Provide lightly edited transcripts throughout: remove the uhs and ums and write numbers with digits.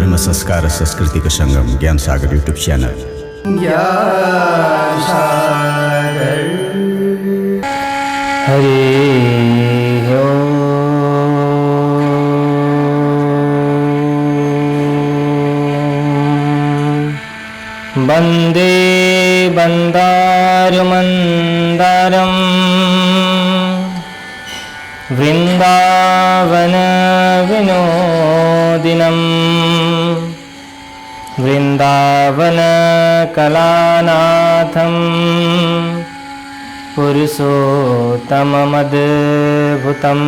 धर्म संस्कार र संस्कृतिको सङ्गम ज्ञान सागर युट्युब च्यानल। ज्ञान सागर हरि ओम। वन्दे वन्दारुमन्दारम् वृन्दावन विनोदिनम् वृन्दावन कलानाथं पुरुषोत्तममद्भुतम्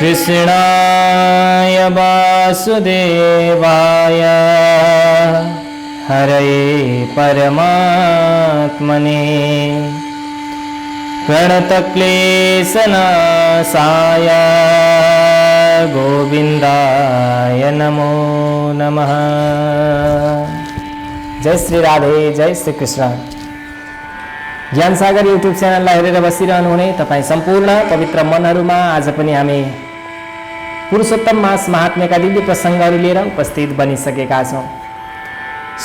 कृष्णाय वासुदेवाय हरये परमात्मने प्रणतक्लेशनाशाय गोविन्दाय नमो नमः। जय श्री राधे, जय श्री कृष्ण। ज्ञान सागर युट्युब च्यानललाई हेरेर बसिरहनु हुने तपाईँ सम्पूर्ण पवित्र मनहरूमा आज पनि हामी पुरुषोत्तम मास महात्म्यका दिव्य प्रसङ्गहरू लिएर उपस्थित बनिसकेका छौँ।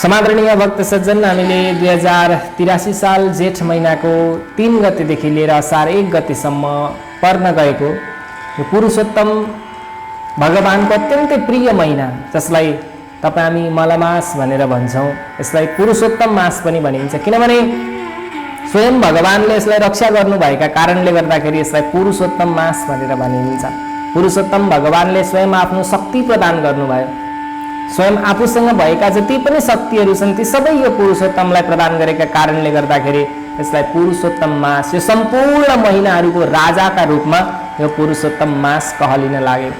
समादरणीय भक्त सज्जन, हामीले 2083 साल जेठ महिनाको 3 गतेदेखि लिएर असार 1 गतेसम्म पर्न गएको यो पुरुषोत्तम भगवानको अत्यन्तै प्रिय महिना, जसलाई तपाईँ हामी मलमास भनेर भन्छौँ, यसलाई पुरुषोत्तम मास पनि भनिन्छ। किनभने स्वयं भगवानले यसलाई रक्षा गर्नुभएका कारणले गर्दाखेरि यसलाई पुरुषोत्तम मास भनेर भनिन्छ। पुरुषोत्तम भगवानले स्वयं आफ्नो शक्ति प्रदान गर्नुभयो। स्वयं आफूसँग भएका जति पनि शक्तिहरू छन् ती सबै यो पुरुषोत्तमलाई प्रदान गरेका कारणले गर्दाखेरि यसलाई पुरुषोत्तम मास, यो सम्पूर्ण महिनाहरूको राजाका रूपमा यो पुरुषोत्तम मास कहलिन लाग्यो।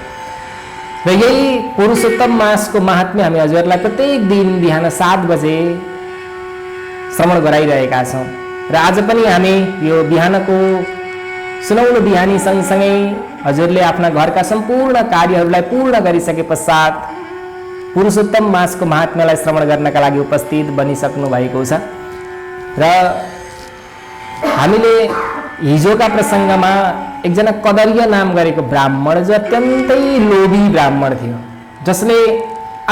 र यही पुरुषोत्तम मासको महात्म्य हामी हजुरहरूलाई प्रत्येक दिन बिहान 7 बजे श्रवण गराइरहेका छौँ। र आज पनि हामी यो बिहानको सुनौलो बिहानी सँगसँगै हजुरले आफ्ना घरका सम्पूर्ण कार्यहरूलाई पूर्ण गरिसके पश्चात पुरुषोत्तम मासको महात्म्यलाई श्रवण गर्नका लागि उपस्थित बनिसक्नु भएको छ। र हामीले हिजोका प्रसङ्गमा एकजना कदरीय नाम गरेको ब्राह्मण, जो अत्यन्तै लोभी ब्राह्मण थियो, जसले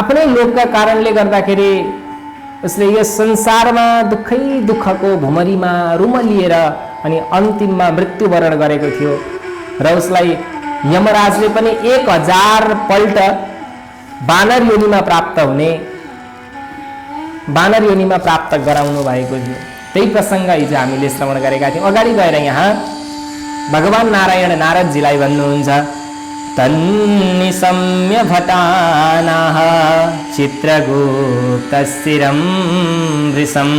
आफ्नै लोभका कारणले गर्दाखेरि उसले यो संसारमा दुःखै दुःखको भुमरीमा रुमलिएर अनि अन्तिममा मृत्युवरण गरेको थियो। र उसलाई यमराजले पनि 1000 पल्ट बानर योनिमा प्राप्त गराउनु भएको थियो। त्यही प्रसङ्ग हिजो हामीले श्रवण गरेका थियौँ। अगाडि गएर यहाँ भगवान नारायण नारदजीलाई भन्नुहुन्छ, तन्निशम्य भटानाः चित्रगुप्तस्थिरं वृषं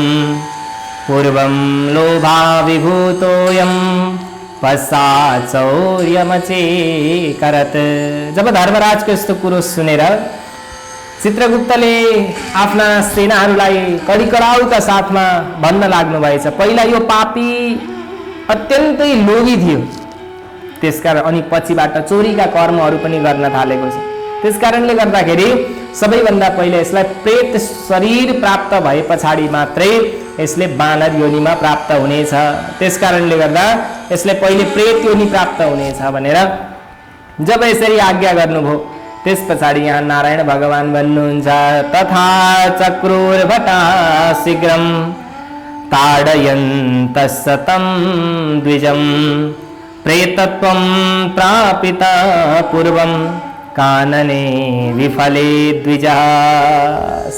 पूर्वं लोभाविभूतोऽयं पश्चात् चौर्यमचेकरत्। जब धर्मराजको यस्तो कुरो सुनेर चित्रगुप्तले आफ्ना सेनाहरूलाई कडिकडाउका साथमा भन्न लाग्नु भएछ, पहिला यो पापी अत्यन्तै लोभी थियो, त्यसकारण अनि पछिबाट चोरीका कर्महरू पनि गर्न थालेको छ। त्यसकारणले गर्दाखेरि सबैभन्दा पहिले यसलाई प्रेत शरीर प्राप्त भए पछाडि मात्रै यसले बानर योनिमा प्राप्त हुनेछ। त्यसकारणले गर्दा यसले पहिले प्रेत योनि प्राप्त हुनेछ भनेर जब यसरी आज्ञा गर्नुभयो, त्यस पछाडि यहाँ नारायण भगवान भन्नुहुन्छ, तथा चक्रुर्भटा शीघ्रं ताडयन्तस्तं द्विजं प्रेतत्वं प्रापित पूर्वं कानने विफले द्विजः।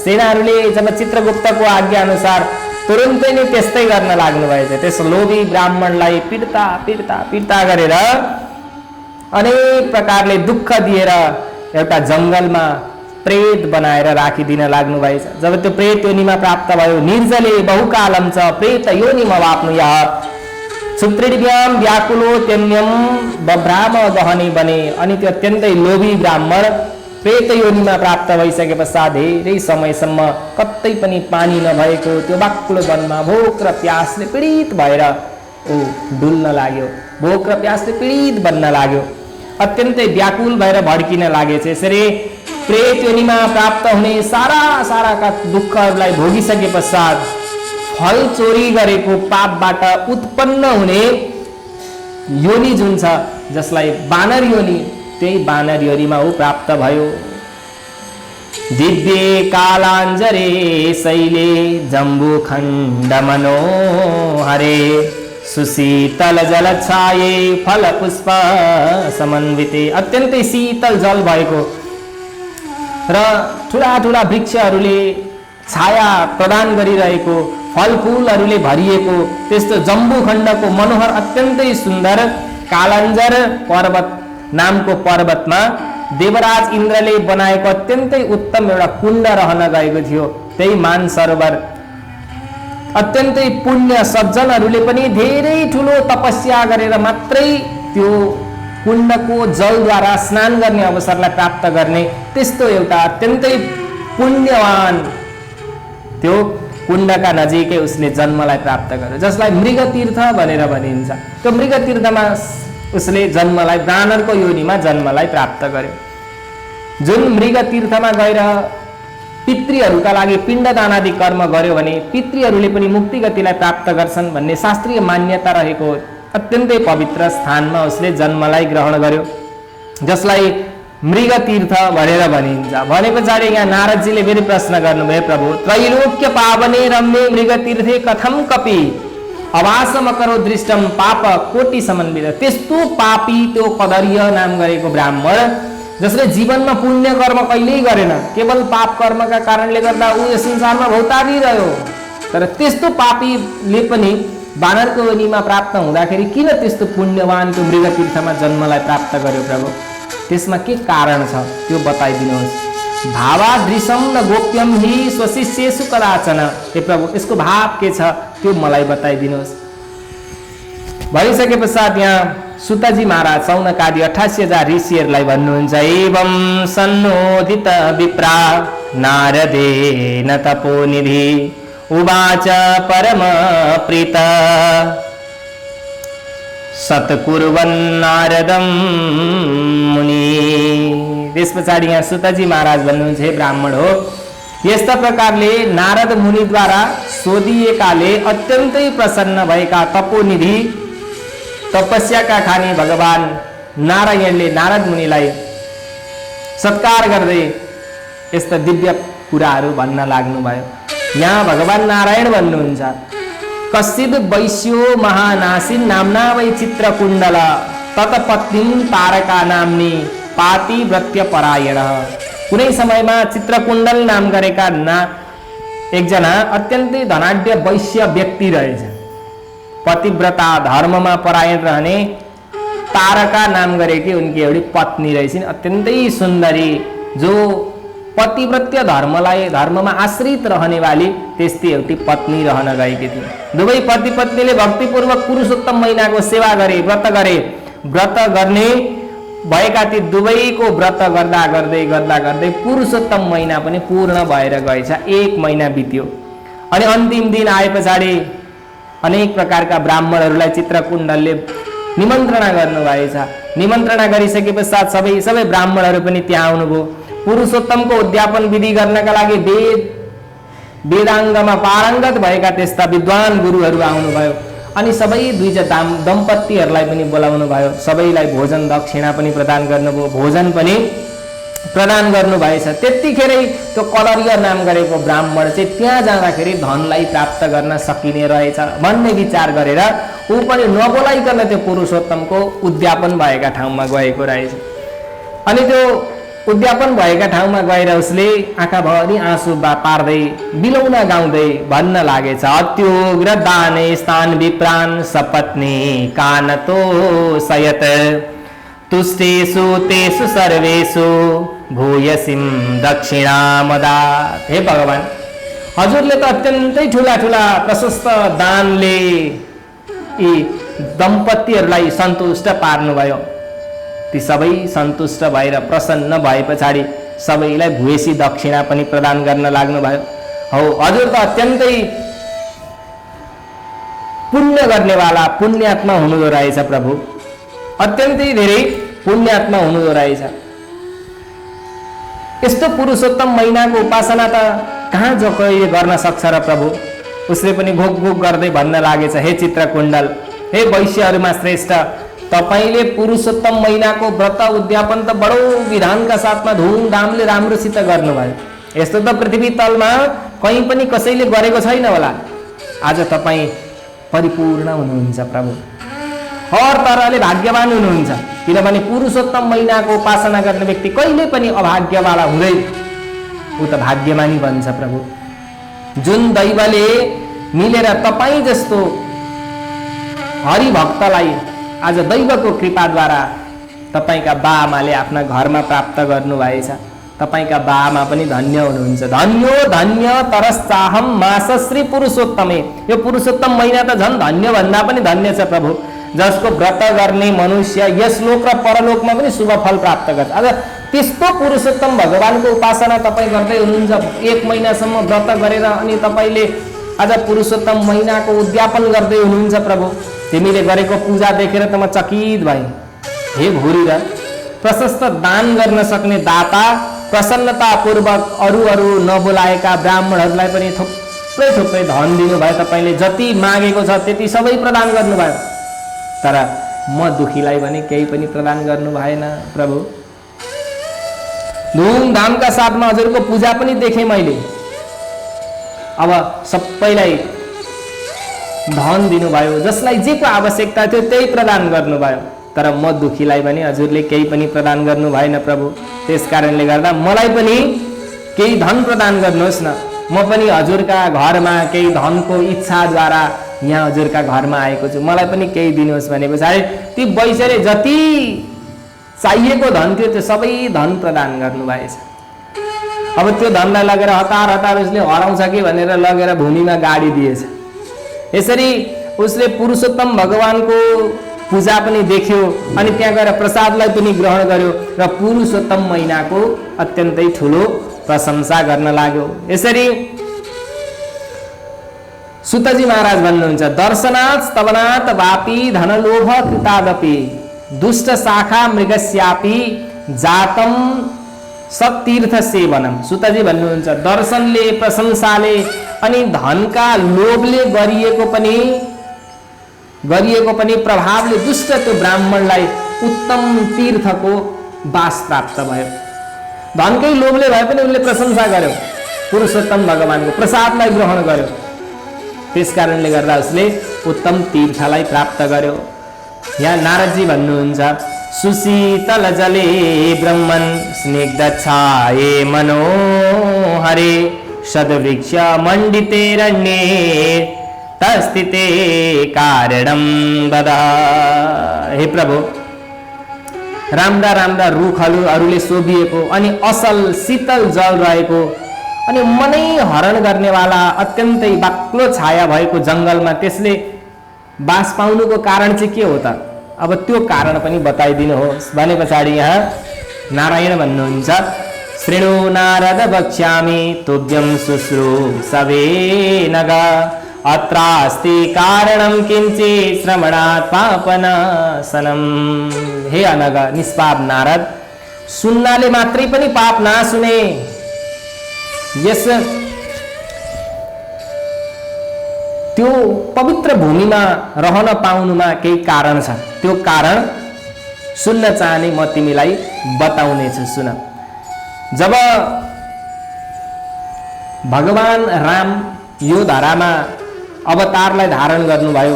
सेनाहरूले जब चित्रगुप्तको आज्ञा अनुसार तुरुन्तै नै त्यस्तै गर्न लाग्नु भएछ। त्यस लोभी ब्राह्मणलाई पिट्ता गरेर अनेक प्रकारले दुःख दिएर एउटा जङ्गलमा प्रेत बनाएर राखिदिन लाग्नु भएछ। जब त्यो प्रेत योनिमा प्राप्त भयो, निर्जले बहुकालम च प्रेत योनिमा वाप्नुयाः सुत्रिभ्याम व्याकुलो त्यन्यम बभ्राम गहने बने। अनि त्यो अत्यन्तै लोभी ब्राह्मण प्रेत योनिमा प्राप्त भइसके पश्चात धेरै समयसम्म कतै पनि पानी नभएको त्यो बाक्लो वनमा भोक र प्यासले पीडित भएर डुल्न लाग्यो, भोक र प्यासले पीडित बन्न लाग्यो, अत्यन्तै व्याकुल भएर भड्किन लागेछ। यसरी प्रेत योनिमा प्राप्त हुने सारा दुःखहरूलाई भोगिसके पश्चात फल चोरी गरेको पापबाट उत्पन्न हुने योनि जुन छ, जसलाई बानर योनि, त्यही बानरहरीमा ऊ प्राप्त भयो। दिव्य कालाञ्जरे शैले जम्बुखण्ड मनोहरे सुशीतल जल छाये फल पुष्प समन्विते। अत्यन्तै शीतल जल भएको र ठुला ठुला वृक्षहरूले छाया प्रदान गरिरहेको, फलफुलहरूले भरिएको त्यस्तो जम्बुखण्डको मनोहर अत्यन्तै सुन्दर कालाञ्जर पर्वत नामको पर्वतमा देवराज इन्द्रले बनाएको अत्यन्तै उत्तम एउटा कुण्ड रहन गएको थियो। त्यही मानसरोवर अत्यन्तै पुण्य सज्जनहरूले पनि धेरै ठुलो तपस्या गरेर मात्रै त्यो कुण्डको जलद्वारा स्नान गर्ने अवसरलाई प्राप्त गर्ने त्यस्तो एउटा अत्यन्तै पुण्यवान त्यो कुण्डका नजिकै उसले जन्मलाई प्राप्त गर्यो, जसलाई मृगतीर्थ भनेर भनिन्छ। त्यो मृगतीर्थमा उसले जन्मलाई बानरको योनिमा जन्मलाई प्राप्त गर्यो। जुन मृगतीर्थमा गएर पितृहरूका लागि पिण्डदान आदि कर्म गर्यो भने पितृहरूले पनि मुक्ति गतिलाई प्राप्त गर्छन् भन्ने शास्त्रीय मान्यता रहेको अत्यन्तै पवित्र स्थानमा उसले जन्मलाई ग्रहण गर्यो, जसलाई मृगतीर्थ भनेर भनिन्छ। भने पछाडि यहाँ नारदजीले फेरि प्रश्न गर्नुभयो, प्रभु त्रैलोक्य पावने रम्ये मृगतीर्थे कथम कपि अवासम करो दृष्टम पाप कोटि समन्वित। त्यस्तो पापी त्यो कदर्य नाम गरेको ब्राह्मण जसले जीवनमा पुण्य कर्म कहिल्यै गरेन, केवल पाप कर्मका कारणले गर्दा ऊ यस संसारमा भौतारिरह्यो, तर त्यस्तो पापीले पनि बानरको योनिमा प्राप्त हुँदाखेरि किन त्यस्तो पुण्यवान त्यो मृगतीर्थमा जन्मलाई प्राप्त गर्यो प्रभु? त्यसमा के कारण छ त्यो बताइदिनुहोस्। भावादृशम न गोप्यम हि स्वशिष्येषु कदाचन। हे प्रभु यसको भाव के छ त्यो मलाई बताइदिनुहोस्। भनिसके पश्चात यहाँ सुतजी महाराज सौनकादि 88,000 ऋषिहरूलाई भन्नुहुन्छ, एवं सन्नोदित विप्रा नारदेन तपोनिधि उवाच परम प्रीत सत्कुर्वन् नारदं मुनि। त्यस पछाडि यहाँ सुतजी महाराज भन्नुहुन्छ, हे ब्राह्मण हो, यस्ता प्रकारले नारद मुनिद्वारा सोधिएकाले अत्यन्तै प्रसन्न भएका तपोनिधि तपस्याका खानी भगवान नारायणले नारद मुनिलाई सत्कार गर्दै यस्ता दिव्य कुराहरू भन्न लाग्नुभयो। यहाँ भगवान नारायण भन्नुहुन्छ, कश्चिद् वैश्यो महानासिन नाम्ना वै चित्रकुण्डल तत्पत्नीं तारका नाम्नी पातिव्रत्य परायण। कुनै समयमा चित्रकुण्डल नाम गरेका एकजना अत्यन्तै धनाढ्य वैश्य व्यक्ति रहेछ। पतिव्रता धर्ममा परायण रहने तारका नाम गरेकी उनकी एउटी पत्नी रहेछिन्, अत्यन्तै सुन्दरी, जो पतिव्रत्य धर्ममा आश्रित रहने वाली त्यस्ती एउटी पत्नी रहन गएकी थिए। दुवै पति पत्नीले भक्तिपूर्वक पुरुषोत्तम महिनाको सेवा गरे, व्रत गर्ने भएका ती दुवैको व्रत गर्दा गर्दै पुरुषोत्तम महिना पनि पूर्ण भएर गएछ। 1 महिना बित्यो अनि अन्तिम दिन आए पछाडि अनेक प्रकारका ब्राह्मणहरूलाई चित्रकुण्डलले निमन्त्रणा गर्नुभएछ। निमन्त्रणा गरिसके पश्चात सबै ब्राह्मणहरू पनि त्यहाँ आउनुभयो। पुरुषोत्तमको उद्यापन विधि गर्नका लागि वेदाङ्गमा पारङ्गत भएका त्यस्ता विद्वान गुरुहरू आउनुभयो अनि सबै दुईजना दम्पतिहरूलाई पनि बोलाउनु भयो। सबैलाई भोजन दक्षिणा पनि प्रदान गर्नुभयो, भोजन पनि प्रदान गर्नुभएछ। त्यतिखेरै त्यो कलर्य नाम गरेको ब्राह्मण चाहिँ त्यहाँ जाँदाखेरि धनलाई प्राप्त गर्न सकिने रहेछ भन्ने विचार गरेर ऊ पनि नबोलाइकन त्यो पुरुषोत्तमको उद्यापन भएका ठाउँमा गएको रहेछ। अनि त्यो उद्यापन भएका ठाउँमा गएर उसले आँखाभरि आँसु पार्दै बिलौना गाउँदै भन्न लागेछ, अत्युग्र दाने स्थान विप्रान सपत्नी कानतो सयत तुष्टेषु तेषु सर्वेषु भूयसिम दक्षिणामदात्। हे भगवान, हजुरले त अत्यन्तै ठुला प्रशस्त दानले यी दम्पतिहरूलाई सन्तुष्ट पार्नुभयो। ती सबै सन्तुष्ट भएर प्रसन्न भए पछाडि सबैलाई भूयसी दक्षिणा पनि प्रदान गर्न लाग्नुभयो। हौ, हजुर त अत्यन्तै पुण्य गर्नेवाला पुण्यात्मा हुनुहुँदो रहेछ प्रभु, अत्यन्तै धेरै पुण्यात्मा हुनुहुँदो रहेछ। यस्तो पुरुषोत्तम महिनाको उपासना त कहाँ जो कहिले गर्न सक्छ र प्रभु? उसले पनि भोक गर्दै भन्न लागेछ, हे चित्रकुण्डल, हे वैश्यहरूमा श्रेष्ठ, तपाईले पुरुषोत्तम महिनाको व्रत उद्यापन त बडो विधानका साथमा धुमधामले राम्रोसित गर्नुभयो। यस्तो त पृथ्वी तलमा कहीँ पनि कसैले गरेको छैन होला। आज तपाईँ परिपूर्ण हुनुहुन्छ प्रभु, हर तरहले भाग्यवान हुनुहुन्छ, किनभने पुरुषोत्तम महिनाको उपासना गर्ने व्यक्ति कहिले पनि अभाग्यवाला हुँदैन, ऊ त भाग्यमानी बन्छ प्रभु। जुन दैवले मिलेर तपाईँ जस्तो हरिभक्तलाई आज दैवको कृपाद्वारा तपाईँका बाआमाले आफ्ना घरमा प्राप्त गर्नुभएछ, तपाईँका बाआमा पनि धन्य हुनुहुन्छ। धन्यो धन्य तरश्चाहम मासश्री पुरुषोत्तमे। यो पुरुषोत्तम महिना त झन् धन्य भन्दा पनि धन्य छ प्रभु, जसको व्रत गर्ने मनुष्य यस लोक र परलोकमा पनि शुभ फल प्राप्त गर्छ। आज त्यस्तो पुरुषोत्तम भगवानको उपासना तपाईँ गर्दै हुनुहुन्छ, 1 महिनासम्म व्रत गरेर, अनि तपाईँले आज पुरुषोत्तम महिनाको उद्यापन गर्दै हुनुहुन्छ प्रभु। तिमीले गरेको पूजा देखेर त म चकित भएँ। हे घोरी र प्रशस्त दान गर्न सक्ने दाता, प्रसन्नतापूर्वक अरू नबोलाएका ब्राह्मणहरूलाई पनि थुप्रै थुप्रै धन दिनुभयो। तपाईँले जति मागेको छ त्यति सबै प्रदान गर्नुभयो, तर म दुखीलाई भने केही पनि प्रदान गर्नु भएन प्रभु। धुमधामका साथमा हजुरको पूजा पनि देखेँ मैले। अब सबैलाई धन दिनुभयो, जसलाई जेको आवश्यकता थियो त्यही प्रदान गर्नुभयो, तर म दुखीलाई भने हजुरले केही पनि प्रदान गर्नु भएन प्रभु। त्यस कारणले गर्दा मलाई पनि केही धन प्रदान गर्नुहोस् न। म पनि हजुरका घरमा केही धनको इच्छाद्वारा यहाँ हजुरका घरमा आएको छु, मलाई पनि केही दिनुहोस् भने पछाडि ती वैश्यले जति चाहिएको धन थियो त्यो सबै धन प्रदान गर्नुभएछ। अब त्यो धनलाई लगेर हतार उसले हराउँछ कि भनेर लगेर भूमिमा गाडी दिएछ। यसरी उसले पुरुषोत्तम भगवानको पूजा पनि देख्यो, अनि त्यहाँ गएर प्रसादलाई पनि ग्रहण गर्यो र पुरुषोत्तम महिनाको अत्यन्तै ठुलो प्रशंसा गर्न लाग्यो। यसरी सुतजी महाराज भन्नुहुन्छ, दर्शनात् स्तवनात् वापी धनलोभ कृतादपि दुष्ट शाखा मृगस्यापि जातम सतीर्थ सेवनम। सुतजी भन्नुहुन्छ, दर्शनले, प्रशंसाले अनि धनका लोभले गरिएको पनि प्रभावले दुष्ट त्यो ब्राह्मणलाई उत्तम तीर्थको वास प्राप्त भयो। धनकै लोभले भए पनि उसले प्रशंसा गर्यो, पुरुषोत्तम भगवानको प्रसादलाई ग्रहण गर्यो, त्यस कारणले गर्दा उसले उत्तम तीर्थलाई प्राप्त गर्यो। यहाँ नारदजी भन्नुहुन्छ, सुशीतल जले ब्रह्मन् स्निग्ध छाये मनोहरे सद्वृक्ष मण्डितेरण्ये तस्थिते कारणं वदा। हे प्रभु, राम्रा राम्रा रुखहरूले शोभिएको अनि असल शीतल जल रहेको अनि मनै हरण गर्नेवाला अत्यन्तै बाक्लो छाया भएको जङ्गलमा त्यसले बास पाउनुको कारण चाहिँ के हो त? अब त्यो कारण पनि बताइदिनुहोस् भने पछाडि यहाँ नारायण भन्नुहुन्छ, श्रेणु नारद वक्ष्यामि तुभ्यं शुश्रूषवे नग अत्रास्ति कारणं किञ्चित् श्रवणात् पापनाशनम। हे अनग, निष्पाप नारद, सुन्नाले मात्रै पनि पाप नासुने, यस त्यो पवित्र भूमिमा रहन पाउनुमा केही कारण छ। त्यो कारण सुन्न चाहने म तिमीलाई बताउनेछु, सुन। जब भगवान राम यो धरामा अवतारलाई धारण गर्नुभयो,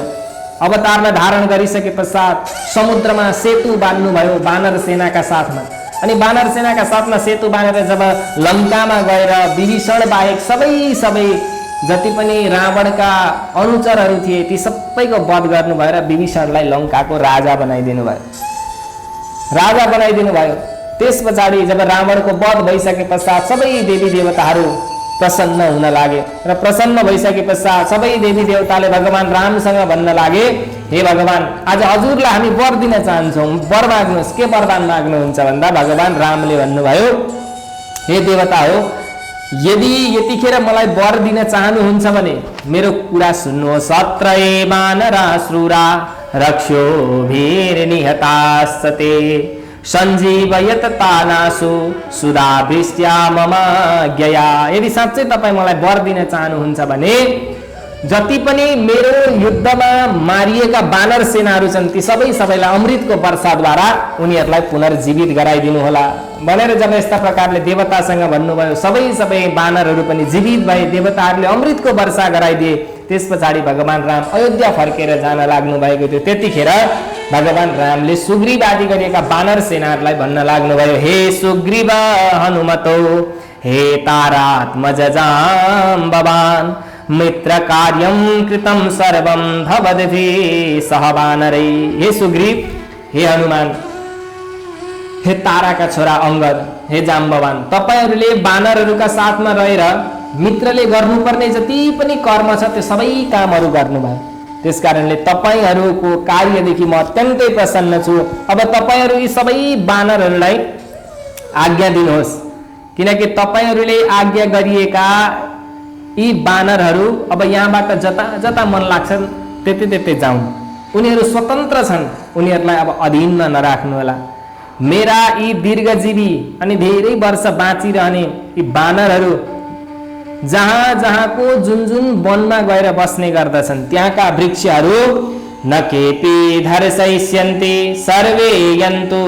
अवतारलाई धारण गरिसके पश्चात समुद्रमा सेतु बान्नुभयो वानर सेनाका साथमा, अनि वानर सेनाका साथमा सेतु बाँधेर जब लङ्कामा गएर विभीषण बाहेक सबै जति पनि रावणका अनुचरहरू थिए ती सबैको वध गर्नु भएर विभीषणलाई लङ्काको राजा बनाइदिनु भयो। त्यस पछाडि जब रावणको वध भइसके पश्चात सबै देवी देवताहरू प्रसन्न हुन लागे र प्रसन्न भइसके पश्चात सबै देवी देवताले भगवान रामसँग भन्न लागे, हे भगवान, आज हजुरलाई हामी वर दिन चाहन्छौँ, वर माग्नुहोस्। के वरदान माग्नुहुन्छ भन्दा भगवान रामले भन्नुभयो, हे देवता हो, यदि यतिखेर मलाई वर दिन चाहनुहुन्छ भने मेरो कुरा सुन्नुहोस्। अत्र वानराश्रुरा रक्ष्यो भीर्निहतास्ते सञ्जीवयत तानासु सुधावृष्ट्या मम ज्ञया। यदि साँच्चै तपाईँ मलाई वर दिन चाहनुहुन्छ भने जति पनि मेरो युद्धमा मारिएका बानर सेनाहरू छन् ती सबैलाई अमृतको वर्षाद्वारा उनीहरूलाई पुनर्जीवित गराइदिनु होला भनेर जब यस्ता प्रकारले देवतासँग भन्नुभयो, सबै बानरहरू पनि जीवित भए, देवताहरूले अमृतको वर्षा गराइदिए। त्यस पछाडि भगवान राम अयोध्या फर्केर जान लाग्नु भएको थियो। त्यतिखेर भगवान रामले सुग्रीव आदि गरिएका बानर सेनाहरूलाई भन्न लाग्नुभयो, हे सुग्रीव हनुमतो हे तारात्मज जाम्बवान् मित्र कार्यम कृतम सर्वम भवद्भि सह वानरै। हे सुग्रीव, हे हनुमान, हे ताराका छोरा अंगद, हे जाम्बवान, तपाईहरूले बानरहरूका साथमा रहेर मित्रले गर्नुपर्ने जति पनि कर्म छ त्यो सबै कामहरू गर्नुभयो। त्यसकारणले तपाईहरूको कार्यदेखि म अत्यन्तै प्रसन्न छु। अब तपाईहरू यी सबै बानरहरूलाई आज्ञा दिनुहोस्, किनकि तपाईहरूले आज्ञा गरिएका यी बानरहरू अब यहाँबाट जता जता मन लाग्छन् त्यतै जाउन्। उनीहरू स्वतन्त्र छन्, उनीहरूलाई अब अधीनमा नराख्नु होला। मेरा यी दीर्घजीवी अनि धेरै वर्ष बाँचिरहने यी बानरहरू जहाँ जहाँको जुन वनमा गएर बस्ने गर्दछन् त्यहाँका वृक्षहरू न केपि धर्षयिष्यन्ति सर्वे यन्तु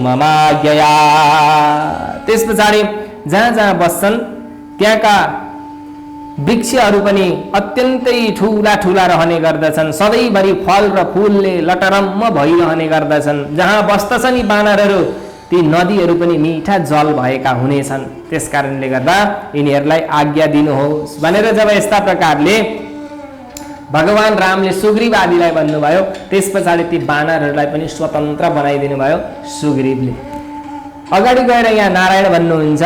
ममाज्ञया। त्यस पछाडि जहाँ जहाँ बस्छन् त्यहाँका वृक्षहरू पनि अत्यन्तै ठूला ठूला रहने गर्दछन्, सधैँभरि फल र फूलले लटरम्म भइरहने गर्दछन्। जहाँ बस्दछन् यी बानरहरू ती नदीहरू पनि मीठा जल भएका हुनेछन्। त्यसकारणले गर्दा यिनीहरूलाई आज्ञा दिनुहोस् भनेर जब यस्ता प्रकारले भगवान रामले सुग्रीव आदिलाई भन्नुभयो, त्यस पछाडि ती बानरहरूलाई पनि स्वतन्त्र बनाइदिनु भयो सुग्रीवले। अगाडि गएर यहाँ नारायण भन्नुहुन्छ,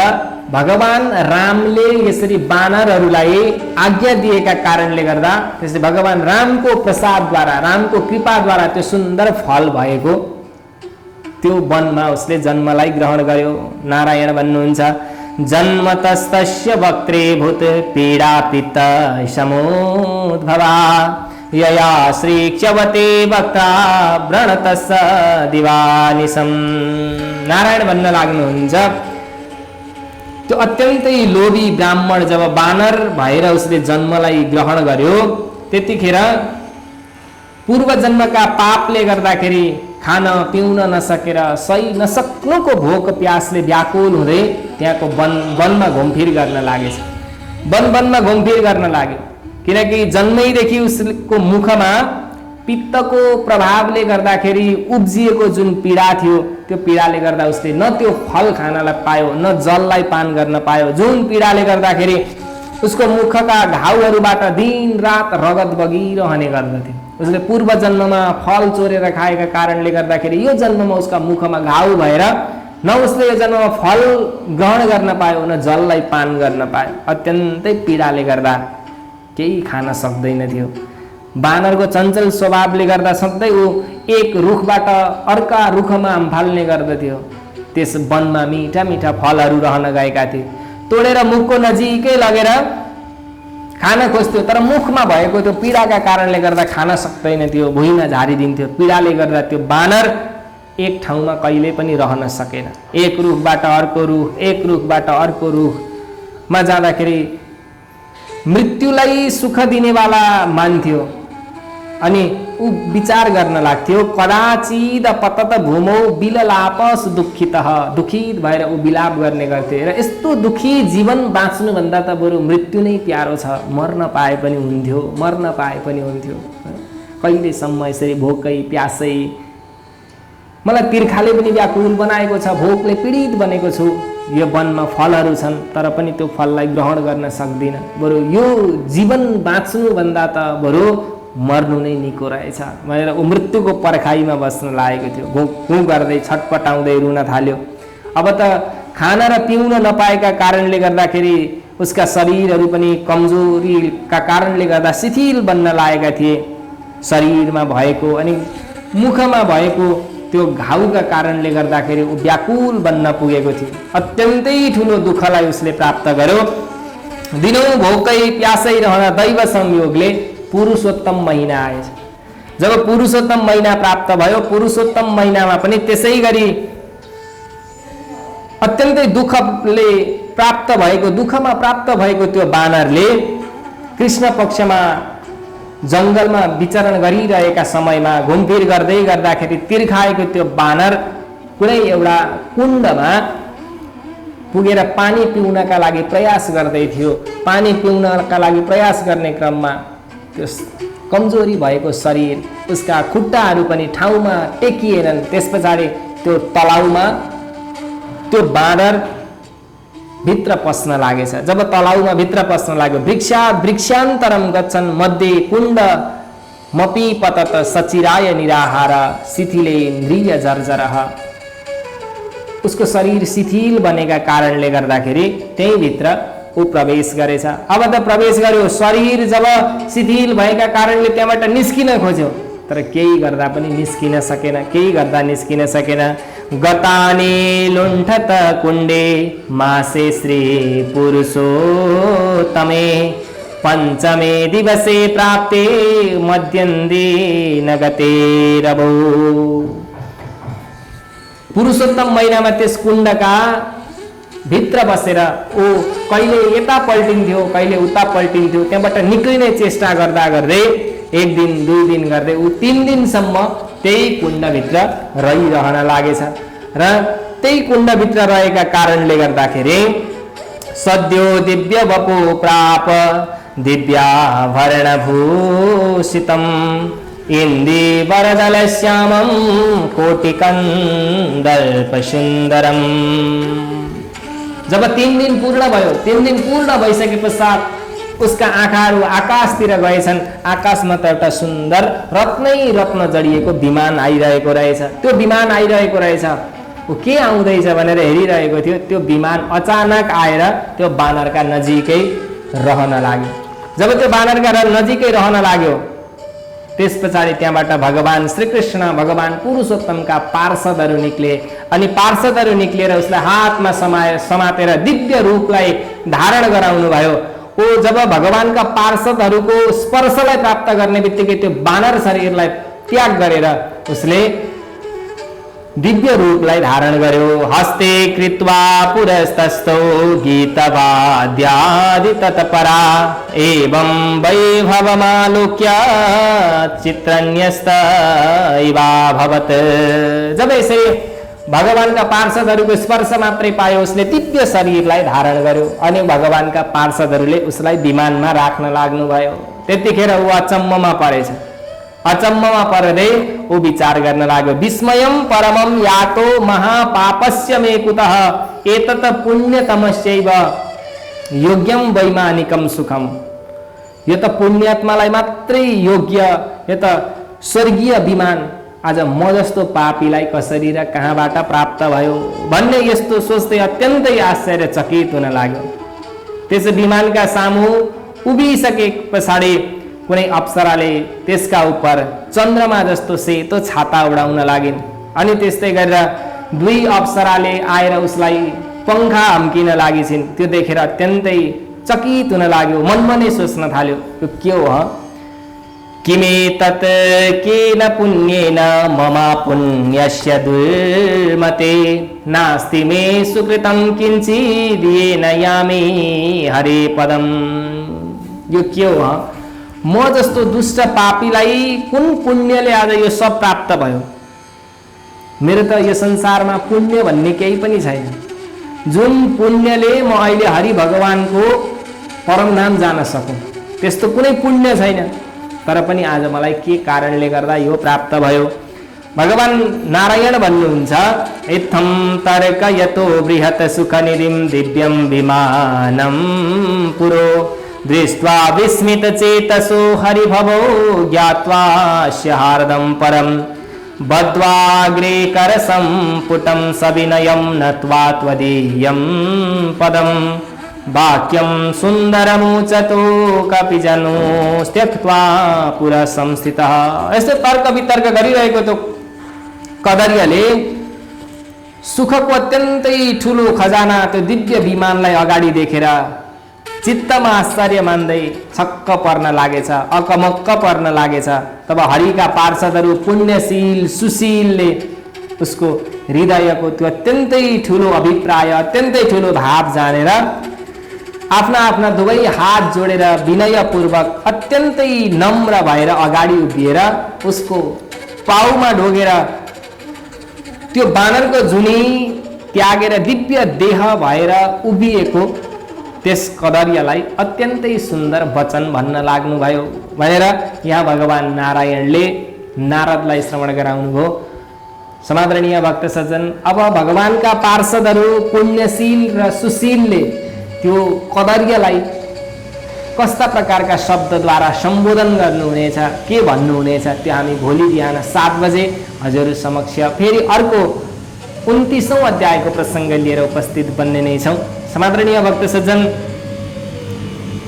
भगवान रामले यसरी बानरहरूलाई आज्ञा दिएका कारणले गर्दा त्यसले भगवान रामको प्रसादद्वारा, रामको कृपाद्वारा त्यो सुन्दर फल भएको त्यो वनमा उसले जन्मलाई ग्रहण गर्यो। नारायण भन्नुहुन्छ, जन्मतस्तस्य वक्त्रे भूत पीडा पित्त समुद्भवा यया श्रीक्षवते वक्ता व्रणतस्स दिवानिसम। नारायण भन्न लाग्नुहुन्छ, त्यो अत्यन्तै लोभी ब्राह्मण जब बानर भएर उसले जन्मलाई ग्रहण गर्यो त्यतिखेर पूर्व जन्मका पापले गर्दाखेरि खान पिउन नसकेर सही नसक्नुको भोक प्यासले व्याकुल हुँदै त्यहाँको वनमा घुमफिर गर्न लागेछ। वनमा घुमफिर गर्न लाग्यो, किनकि जन्मैदेखि उसको मुखमा पित्तको प्रभावले गर्दाखेरि उब्जिएको जुन पीडा थियो त्यो पीडाले गर्दा उसले न त्यो फल खानलाई पायो न जललाई पान गर्न पायो। जुन पीडाले गर्दाखेरि उसको मुखका घाउहरूबाट दिन रात रगत बगिरहने गर्दथ्यो। उसले पूर्व जन्ममा फल चोरेर खाएका कारणले गर्दाखेरि यो जन्ममा उसका मुखमा घाउ भएर न उसले यो जन्ममा फल ग्रहण गर्न पायो न जललाई पान गर्न पायो। अत्यन्तै पीडाले गर्दा केही खान सक्दैन थियो। बानरको चञ्चल स्वभावले गर्दा सधैँ ऊ एक रुखबाट अर्का रुखमा अम्फाल्ने गर्दथ्यो। त्यस वनमा मीठा मीठा फलहरू रहन गएका थिए, तोडेर मुखको नजिकै लगेर खान खोज्थ्यो, तर मुखमा भएको त्यो पीडाका कारणले गर्दा खान सक्दैन थियो, भुइँमा झारिदिन्थ्यो। पीडाले गर्दा त्यो बानर एक ठाउँमा कहिले पनि रहन सकेन। एक रुखबाट अर्को रुख, एक रुखबाट अर्को रुखमा जाँदाखेरि मृत्युलाई सुख दिनेवाला मान्थ्यो अनि ऊ विचार गर्न लाग्थ्यो, कदाचित पतत भूमौ बिललापस दुखितः, दुखित भएर ऊ विलाप गर्ने गर्थे र यस्तो दुखी जीवन बाँच्नुभन्दा त बरु मृत्यु नै प्यारो छ, मर्न पाए पनि हुन्थ्यो, मर्न पाए पनि हुन्थ्यो। कहिलेसम्म यसरी भोकै प्यासै मलाई तिर्खाले पनि व्याकुल बनाएको छ, भोकले पीडित बनेको छु। यो वनमा फलहरू छन् तर पनि त्यो फललाई ग्रहण गर्न सक्दिनँ, बरु यो जीवन बाँच्नुभन्दा त बरु मर्नु नै निको रहेछ भनेर ऊ मृत्युको पर्खाइमा बस्न लागेको थियो। घुँ गर्दै छटपटाउँदै रुन थाल्यो। अब त खाना र पिउन नपाएका कारणले गर्दाखेरि उसका शरीरहरू पनि कमजोरीका कारणले गर्दा शिथिल बन्न लागेका थिए। शरीरमा भएको अनि मुखमा भएको त्यो घाउका कारणले गर्दाखेरि ऊ व्याकुल बन्न पुगेको थियो। अत्यन्तै ठुलो दुःखलाई उसले प्राप्त गर्यो। दिनौँ भोकै प्यासै रहन दैव संयोगले पुरुषोत्तम महिना आएछ। जब पुरुषोत्तम महिना प्राप्त भयो, पुरुषोत्तम महिनामा पनि त्यसै गरी अत्यन्तै दुःखले प्राप्त भएको, दुःखमा प्राप्त भएको त्यो बानरले कृष्ण पक्षमा जङ्गलमा विचरण गरिरहेका समयमा घुमफिर गर्दै गर्दाखेरि तिर्खाएको त्यो बानर कुनै एउटा कुण्डमा पुगेर पानी पिउनका लागि प्रयास गर्दै थियो। पानी पिउनका लागि प्रयास गर्ने क्रममा त्यो कमजोरी भएको शरीर, उसका खुट्टाहरू पनि ठाउँमा टेकिएनन्। त्यस पछाडि त्यो तलाउमा त्यो बाँदर भित्र पस्न लागेछ। जब तलाउमा भित्र पस्न लाग्यो, वृक्षान्तरम गच्छन् मध्ये कुण्ड मपी पतत सचिराय निराहार शिथिलेन्द्रिय जर्जरः। उसको शरीर शिथिल बनेका कारणले गर्दाखेरि त्यही भित्र ऊ प्रवेश गरेछ। अब त प्रवेश गर्यो, शरीर जब शिथिल भएका कारणले त्यहाँबाट निस्किन खोज्यो, तर केही गर्दा पनि निस्किन सकेन, केही गर्दा निस्किन सकेन। गतानि लुण्ठत कुण्डे मासे श्री पुरुषोत्तमे पञ्चमे दिवसे प्राप्ते मध्यन्दी नगते रवो। पुरुषोत्तम महिनामा त्यस कुण्डका भित्र बसेर ऊ कहिले यता पल्टिन्थ्यो, कहिले उता पल्टिन्थ्यो। त्यहाँबाट निक्लिने चेष्टा गर्दा गर्दै एक दिन, 2 दिन गर्दै ऊ 3 दिनसम्म त्यही कुण्डभित्र रहिरहन लागेछ। र त्यही कुण्डभित्र रहेका कारणले गर्दाखेरि सद्यो दिव्य वपु प्राप दिव्याभरणभूषितम् इन्दीवरदलश्यामं कोटिकन्दर्पसुन्दरम्। जब 3 दिन पूर्ण भयो, 3 दिन पूर्ण भइसके पश्चात उसका आँखाहरू आकाशतिर गएछन्। आकाशमा त एउटा सुन्दर रत्नै रत्न जडिएको विमान आइरहेको रहेछ। त्यो विमान आइरहेको रहेछ, ऊ के आउँदैछ भनेर हेरिरहेको थियो। त्यो विमान अचानक आएर त्यो बानरका नजिकै रहन लाग्यो। जब त्यो बानरका नजिकै रहन लाग्यो, त्यस पछाडि त्यहाँबाट भगवान श्रीकृष्ण, भगवान पुरुषोत्तमका पार्षदहरू निक्ले। अनि पार्षदहरू निक्लिएर उसलाई हातमा समातेर दिव्य रूपलाई धारण गराउनु भयो। ओ जब भगवानका पार्षदहरूको स्पर्शलाई प्राप्त गर्ने बित्तिकै त्यो बानर शरीरलाई त्याग गरेर उसले दिव्य रूपलाई धारण गर्यो। हस्ते कृत्वा पुरस्तस्थौ गीतवाद्यादि तत्परा एवं वैभवमालोक्य चित्रन्यस्तैवाभवत्। जब यसरी भगवानका पार्षदहरूको स्पर्श मात्रै पायो, उसले दिव्य शरीरलाई धारण गर्यो। अनि भगवानका पार्षदहरूले उसलाई विमानमा राख्न लाग्नुभयो। त्यतिखेर ऊ अचम्ममा परेछ। अचम्ममा पर्दै ऊ विचार गर्न लाग्यो। विस्मयं परमं यातो महापापस्य मे कुतः एतत् पुण्यतमस्यैव योग्यं वैमानिकं सुखम। यो त पुण्यात्मालाई मात्रै योग्य, यो त स्वर्गीय विमान आज म जस्तो पापीलाई कसरी र कहाँबाट प्राप्त भयो भन्ने यस्तो सोच्दै अत्यन्तै आश्चर्यचकित हुन लाग्यो। त्यस विमानका सामु उभिसके पछाडि कुनै अप्सराले त्यसका उपर चन्द्रमा जस्तो सेतो छाता उडाउन लागिन्। अनि त्यस्तै गरेर 2 अप्सराले आएर उसलाई पंखा हम्किन लागिछिन्। त्यो देखेर अत्यन्तै चकित हुन लाग्यो। मनमा नै सोच्न थाल्यो, यो के हो? किमे तत् केन पुण्येन मम पुण्यस्य दुर्मते नास्ति मे सुकृतं किञ्चिदेन यामि हरे पदम। यो के हो? म जस्तो दुष्ट पापीलाई कुन पुण्यले आज यो सब प्राप्त भयो? मेरो त यो संसारमा पुण्य भन्ने केही पनि छैन। जुन पुण्यले म अहिले हरि भगवानको परमधाम जान सकौँ, त्यस्तो कुनै पुण्य छैन। तर पनि आज मलाई के कारणले गर्दा यो प्राप्त भयो? भगवान नारायण भन्नुहुन्छ, इत्थं तर्कयतो बृहत् सुखनिधिं दिव्यं विमानं पुरो दृष्ट्वा विस्मित चेतसो हरिभवो ज्ञात्वा स्याहार्दं परं बद्ध्वाग्रे करसम्पुटं सविनयं नत्वा त्वदीयं पदं वाक्यं सुन्दरमुचतो कपिजनो त्यक्त्वा पुरा संस्थितः। यस्तो तर्क वितर्क गरिरहेको त्यो कदरियाले सुखको अत्यन्तै ठुलो खजाना त्यो दिव्य विमानलाई अगाडि देखेर चित्तमा आश्चर्य मान्दै छक्क पर्न लागेछ, अकमक्क पर्न लागेछ। तब हरिका पार्षदहरू पुण्यशील सुशीलले उसको हृदयको त्यो अत्यन्तै ठुलो अभिप्राय, अत्यन्तै ठुलो भाव जानेर आफ्ना आफ्ना दुवै हात जोडेर विनयपूर्वक अत्यन्तै नम्र भएर अगाडि उभिएर उसको पाउमा ढोगेर त्यो बानरको जुनी त्यागेर दिव्य देह भएर उभिएको त्यस कदरियालाई अत्यन्तै सुन्दर वचन भन्न लाग्नुभयो भनेर यहाँ भगवान नारायणले नारदलाई श्रवण गराउनुभयो। समादरणीय भक्त सज्जन, अब भगवानका पार्षदहरू पुण्यशील र सुशीलले त्यो कदरियालाई कस्ता प्रकारका शब्दद्वारा सम्बोधन गर्नुहुनेछ, के भन्नुहुनेछ, त्यो हामी भोलि बिहान 7 बजे हजुरहरू समक्ष फेरि अर्को 29औं अध्यायको प्रसङ्ग लिएर उपस्थित बन्ने नै छौँ। समादरणीय भक्त सज्जन,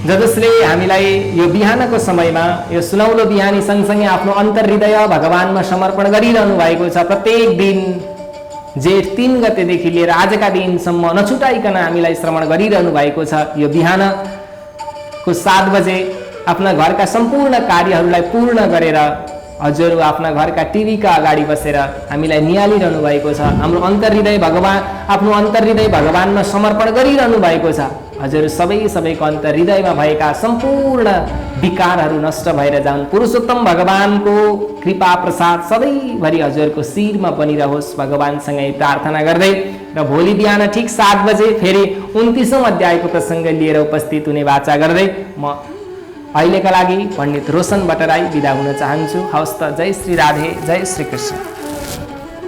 जसले हामीलाई यो बिहानको समयमा यो सुनौलो बिहानी सँगसँगै आफ्नो अन्तर्हृदय भगवानमा समर्पण गरिरहनु भएको छ, प्रत्येक दिन जेठ 3 गतेदेखि लिएर आजका दिनसम्म नछुटाइकन हामीलाई श्रवण गरिरहनु भएको छ। यो बिहानको 7 बजे आफ्ना घरका सम्पूर्ण कार्यहरूलाई पूर्ण गरेर हजुरहरू आफ्ना घरका टिभीका अगाडि बसेर हामीलाई निहालिरहनु भएको छ। हाम्रो अन्तर्हृदय भगवान, आफ्नो अन्तर्हृदय भगवानमा समर्पण गरिरहनु भएको छ। हजुरहरू सबैको अन्तर्हृदयमा भएका सम्पूर्ण विकारहरू नष्ट भएर जाउन्। पुरुषोत्तम भगवानको कृपा प्रसाद सधैँभरि हजुरहरूको शिरमा बनिरहोस् भगवानसँगै प्रार्थना गर्दै र भोलि बिहान ठिक 7 बजे फेरि 29औं अध्यायको प्रसङ्ग लिएर उपस्थित हुने वाचा गर्दै म अहिलेका लागि पण्डित रोशन भट्टराई बिदा हुन चाहन्छु। हवस् त, जय श्री राधे, जय श्री कृष्ण।